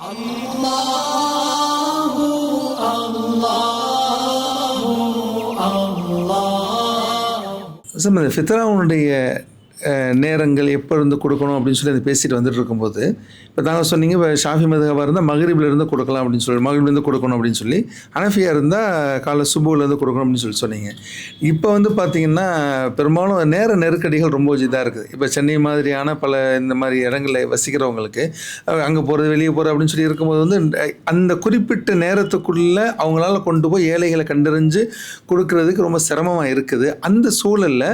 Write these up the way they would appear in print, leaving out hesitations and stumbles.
அல்லாஹு அல்லாஹு அல்லாஹ். ஃபித்ராவுடைய நேரங்கள் எப்போ இருந்து கொடுக்கணும் அப்படின்னு சொல்லி அதை பேசிட்டு வந்துட்டு இருக்கும்போது, இப்போ தாங்க சொன்னீங்க, இப்போ ஷாஃபி மதுஹபாக இருந்தால் மகரிப்லேருந்து கொடுக்கலாம் அப்படின்னு சொல்லி, மகரிப்லேருந்து கொடுக்கணும் அப்படின்னு சொல்லி, ஹனஃபியாக இருந்தால் காலை சுபுலேருந்து கொடுக்கணும் அப்படின்னு சொல்லி சொன்னீங்க. இப்போ வந்து பார்த்திங்கன்னா பெரும்பாலும் நேர நெருக்கடிகள் ரொம்ப இதாக இருக்குது. இப்போ சென்னை மாதிரியான பல இந்த மாதிரி இடங்களில் வசிக்கிறவங்களுக்கு அங்கே போகிறது வெளியே போகிறது அப்படின்னு சொல்லி இருக்கும்போது வந்து அந்த குறிப்பிட்ட நேரத்துக்குள்ளே அவங்களால கொண்டு போய் ஏழைகளை கண்டறிஞ்சு கொடுக்கறதுக்கு ரொம்ப சிரமமாக இருக்குது. அந்த சூழலில்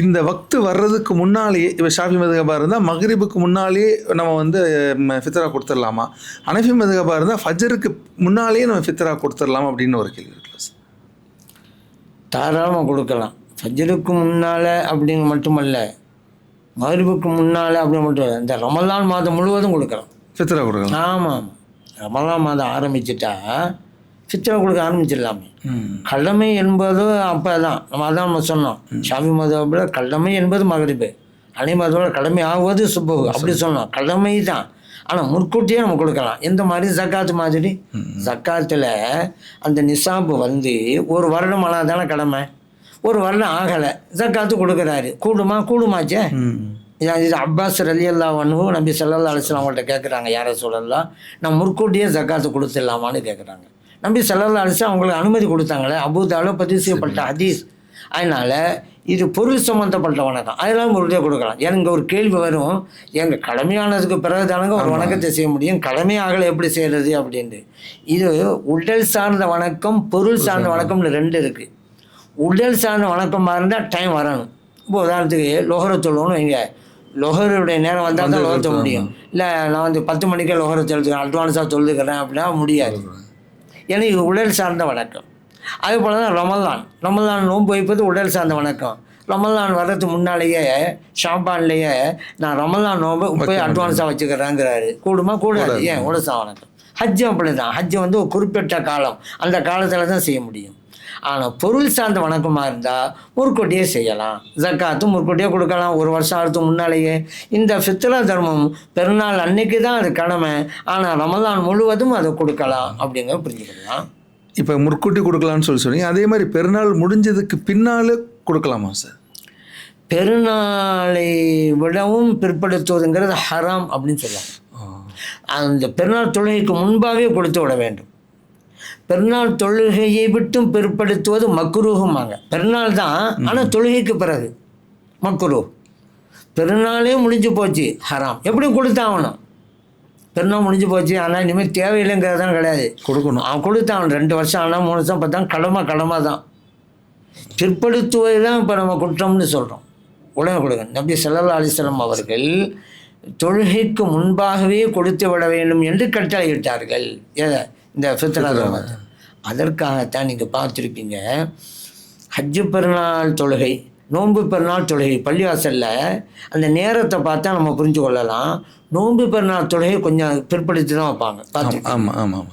இந்த வக்து வர்றதுக்கு முன்னாலேயே, இப்போ ஷாஃபி மதுஹபாக இருந்தால் மகரிபுக்கு முன்னாலேயே நம்ம வந்து ஃபித்ரா கொடுத்துடலாமா, ஹனஃபி மதுஹபாக இருந்தால் ஃபஜருக்கு முன்னாலேயே நம்ம ஃபித்ரா கொடுத்துடலாமா அப்படின்னு ஒரு கேள்வி இருக்குல்ல சார்? தாராளமாக கொடுக்கலாம். ஃபஜருக்கு முன்னால் அப்படிங்க மட்டுமல்ல, மகரிபுக்கு முன்னால் அப்படின்னு மட்டும் இல்லை, இந்த ரமலான் மாதம் முழுவதும் கொடுக்கலாம், ஃபித்ரா கொடுக்கலாம். ஆமாம், ரமலான் மாதம் ஆரம்பிச்சிட்டா ஃபித்ரா கொடுக்க ஆரம்பிச்சிடலாமே. கடமை என்பது அப்போ தான் நம்ம சொன்னோம், ஷாஃபி மதுஹபில் கடமை என்பது மகரிபு, ஹனஃபி மதுஹபில் கடமை ஆகுவது சுபஹு அப்படி சொன்னோம். கடமை தான், ஆனால் முன்கூட்டியே நம்ம கொடுக்கலாம். எந்த மாதிரி ஜக்காத்து மாதிரி, ஜக்காத்தில் அந்த நிசாபு வந்து ஒரு வருடம் ஆனால் தானே கடமை, ஒரு வருடம் ஆகலை, ஜக்காத்து கொடுக்குறாரு, கூடுமாச்சே. இது அப்பாஸ் ரலியல்லாஹு அன்ஹு நபி ஸல்லல்லாஹு அலைஹி வஸல்லம் அவங்கள்ட்ட கேட்குறாங்க, யார சொல்லலாம், நான் முன்கூட்டியே ஜக்காத்து கொடுத்துடலாமான்னு கேட்குறாங்க. நபி ஸல்லல்லாஹு அலைஹி வஸல்லம் அவங்களுக்கு அனுமதி கொடுத்தாங்களே, அபூதாவில் பதிவு செய்யப்பட்ட ஹதீஸ். அதனால் இது பொருள் சம்மந்தப்பட்ட வணக்கம், அதெல்லாம் முறையாக கொடுக்கலாம். எனக்கு ஒரு கேள்வி வரும், எங்கள் கடமையானதுக்கு பிறகு தானங்க ஒரு வணக்கத்தை செய்ய முடியும், கடமையாகலை எப்படி செய்கிறது அப்படின்ட்டு. இது உடல் சார்ந்த வணக்கம், பொருள் சார்ந்த வணக்கம்னு ரெண்டு இருக்குது. உடல் சார்ந்த வணக்கமாக இருந்தால் டைம் வரணும். இப்போ உதாரணத்துக்கு லொஹரை சொல்லணும்னு வைங்க, லொஹருடைய நேரம் வந்தால் தான் லொஹர்த்த முடியும். இல்லை நான் வந்து 10 மணிக்கே லொஹரை சொல்லிக்கிறேன், அட்வான்ஸாக சொல்லிக்கிறேன் அப்படின்னா முடியாது. ஏன்னா இது உடல் சார்ந்த வணக்கம். அதே போல் தான் ரமலான் நோன்பு வைப்பது உடல் சார்ந்த வணக்கம். ரமலான் வர்றதுக்கு முன்னாலேயே ஷாபான்லேயே நான் ரமலான் நோன்பு போய் அட்வான்ஸாக வச்சுக்கிறேங்கிறாரு, கூடாது. ஏன் உடல் சார்ந்த வணக்கம். ஹஜ்ஜு அப்படி தான், ஹஜ்ஜு வந்து ஒரு குறிப்பிட்ட காலம், அந்த காலத்தில் தான் செய்ய முடியும். ஆனால் பொருள் சார்ந்த வணக்கமாக இருந்தால் முற்கூட்டியே செய்யலாம், ஜக்காத்தும் முற்கூட்டியே கொடுக்கலாம், ஒரு வருஷம் ஆகிறதுக்கு முன்னாலேயே. இந்த ஃபித்ரா தர்மம் பெருநாள் அன்னைக்கு தான் அது கடமை, ஆனால் ரமலான் முழுவதும் அதை கொடுக்கலாம் அப்படிங்கிற புரிஞ்சுக்கலாம். இப்போ முற்கூட்டி கொடுக்கலான்னு சொன்னீங்க, அதே மாதிரி பெருநாள் முடிஞ்சதுக்கு பின்னால் கொடுக்கலாமா சார்? பெருநாளை விடவும் பிற்படுத்துவதுங்கிறது ஹராம் அப்படின்னு சொல்லலாம். அந்த பெருநாள் தொழுகைக்கு முன்பாகவே கொடுத்து விட வேண்டும். பெருநாள் தொழுகையை விட்டும் பிற்படுத்துவது மக்ரூஹுமாங்க. பெருநாள் தான், ஆனால் தொழுகைக்கு பிறகு மக்ரூஹ். பெருநாளே முடிஞ்சு போச்சு, ஹராம். எப்படி கொடுத்தாகணும்? பெருநாள் முடிஞ்சு போச்சு, ஆனால் இனிமேல் தேவையில்லைங்கிறது தான் கிடையாது, கொடுக்கணும். அவன் கொடுத்தாகணும். 2 வருஷம் ஆனால் 3 வருஷம் பார்த்தா கடமை தான். பிற்படுத்துவது தான் இப்போ நம்ம குற்றம்னு சொல்கிறோம். உடனே கொடுங்க. நபி ஸல்லல்லாஹு அலைஹி வஸல்லம் அவர்கள் தொழுகைக்கு முன்பாகவே கொடுத்து விட வேண்டும் என்று கட்டளையிட்டார்கள். இந்த ஃபித்ரா தர்மத்தை. அதற்காகத்தான் நீங்கள் பார்த்துருப்பீங்க, ஹஜ்ஜு பெருநாள் தொழுகை, நோன்பு பெருநாள் தொழுகை, பள்ளிவாசலில் அந்த நேரத்தை பார்த்தா நம்ம புரிஞ்சு கொள்ளலாம். நோன்பு பெருநாள் தொழுகை கொஞ்சம் பிற்படுத்தி தான் வைப்பாங்க, பார்த்துருக்கோம்.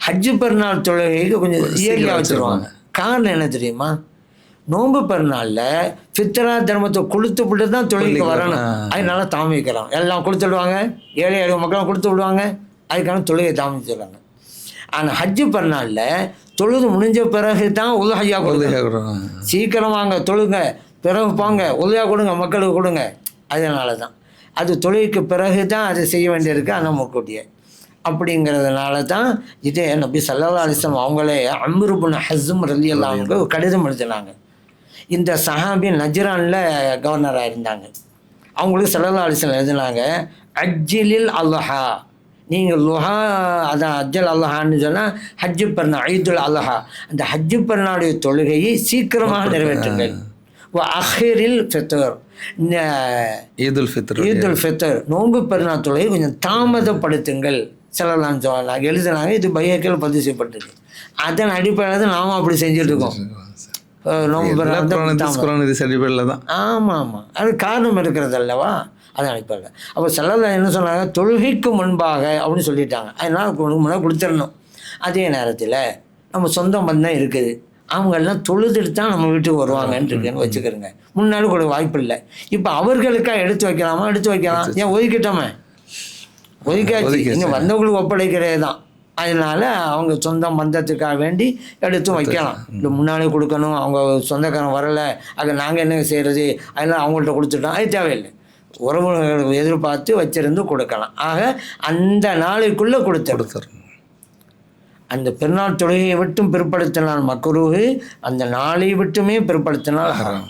ஹஜ்ஜு பெருநாள் தொழுகைக்கு கொஞ்சம் இயற்கையாக வச்சுருவாங்க. காரணம் என்ன தெரியுமா? நோன்பு பெருநாளில் ஃபித்ரா தர்மத்தை கொடுத்து விட்டு தான் தொழுகைக்கு வரணும், அதனால தாமிக்கிறாங்க. எல்லாம் கொடுத்து விடுவாங்க, ஏழை மக்களும் கொடுத்து விடுவாங்க, அதுக்கான தொழுகை தாமிச்சிடுறாங்க. ஆனால் ஹஜ்ஜு பெருநாளில் தொழுது முடிஞ்ச பிறகு தான் உலஹையா கொடுங்க, சீக்கிரம் வாங்க தொழுங்க, பிறகு போங்க உதவியாக கொடுங்க, மக்களுக்கு கொடுங்க. அதனால தான் அது தொழுகைக்கு பிறகு தான் அது செய்ய வேண்டியிருக்கு, ஆனால் முற்கூட்டியே. அப்படிங்கிறதுனால தான் இதே நபி ஸல்லல்லாஹு அலைஹி வஸல்லம் அவங்களே அம்ர் இப்னு ஹஸ்ம் ரலியல்லாஹு அன்ஹு ஒரு கடிதம் எழுதினாங்க. இந்த சஹாபி நஜ்ரானில் கவர்னராக இருந்தாங்க. அவங்களுக்கு ஸல்லல்லாஹு அலைஹி வஸல்லம் எழுதினாங்க, அஜ்ஜிலில் அல்லஹா, நீங்கள் லுஹா, அதான் அஜ்ஜல் அல்லஹான்னு சொன்னால் ஹஜ்ஜு பெருநாள், ஈதுல் அல்லஹா, அந்த ஹஜ்ஜு பெருநாளுடைய தொழுகையை சீக்கிரமாக நிறைவேற்றுங்கள். அஹிரில் ஃபித்ர், ஈதுல் ஃபித்ர் நோன்பு பெருநாள் தொழுகை கொஞ்சம் தாமதப்படுத்துங்கள் செல்லலான்னு சொல்லலாம் எழுதினாங்க. இது பைஹக்கியில் பதிவு செய்யப்பட்டிருக்கு. அதன் அடிப்படையில் தான் நாமும் அப்படி செஞ்சுட்டு இருக்கோம். நோன்பு பெருநாள் தான். ஆமாம், அது காரணம் இருக்கிறது அல்லவா, அதான் அடிப்படையில். அப்போ ஸல்லல்லாஹு என்ன சொன்னாங்க, தொழுகைக்கு முன்பாக அப்படின்னு சொல்லிட்டாங்க. அதனால் முன்னாடி கொடுத்துடணும். அதே நேரத்தில் நம்ம சொந்த பந்தம் இருக்குது, அவங்கெல்லாம் தொழுதுட்டு தான் நம்ம வீட்டுக்கு வருவாங்கன்னு இருக்குன்னு வச்சுக்கிறோங்க. முன்னாடி கூட வாய்ப்பு இல்லை. இப்போ அவர்களுக்காக எடுத்து வைக்கலாமா? எடுத்து வைக்கலாம். ஏன் ஒதுக்கிட்டோமே, ஒதுக்காச்சு, இன்னும் வந்தவங்களுக்கு ஒப்படைக்கிறதே தான். அதனால் அவங்க சொந்த பந்தத்துக்காக வேண்டி எடுத்து வைக்கலாம். இல்லை முன்னாலே கொடுக்கணும், அவங்க சொந்தக்காரன் வரலை, அது நாங்கள் என்ன செய்கிறது, அதெல்லாம் அவங்கள்ட்ட கொடுத்துட்டோம், அது தேவையில்லை. உறவுகளை எதிர்பார்த்து வச்சிருந்து கொடுக்கலாம். ஆக அந்த நாளைக்குள்ளே கொடுத்துடணும். அந்த பெருநாள் தொழுகையை விட்டும் பிற்படுத்தினால் மக்ரூஹ், அந்த நாளை விட்டுமே பிற்படுத்தினால் ஹராம்.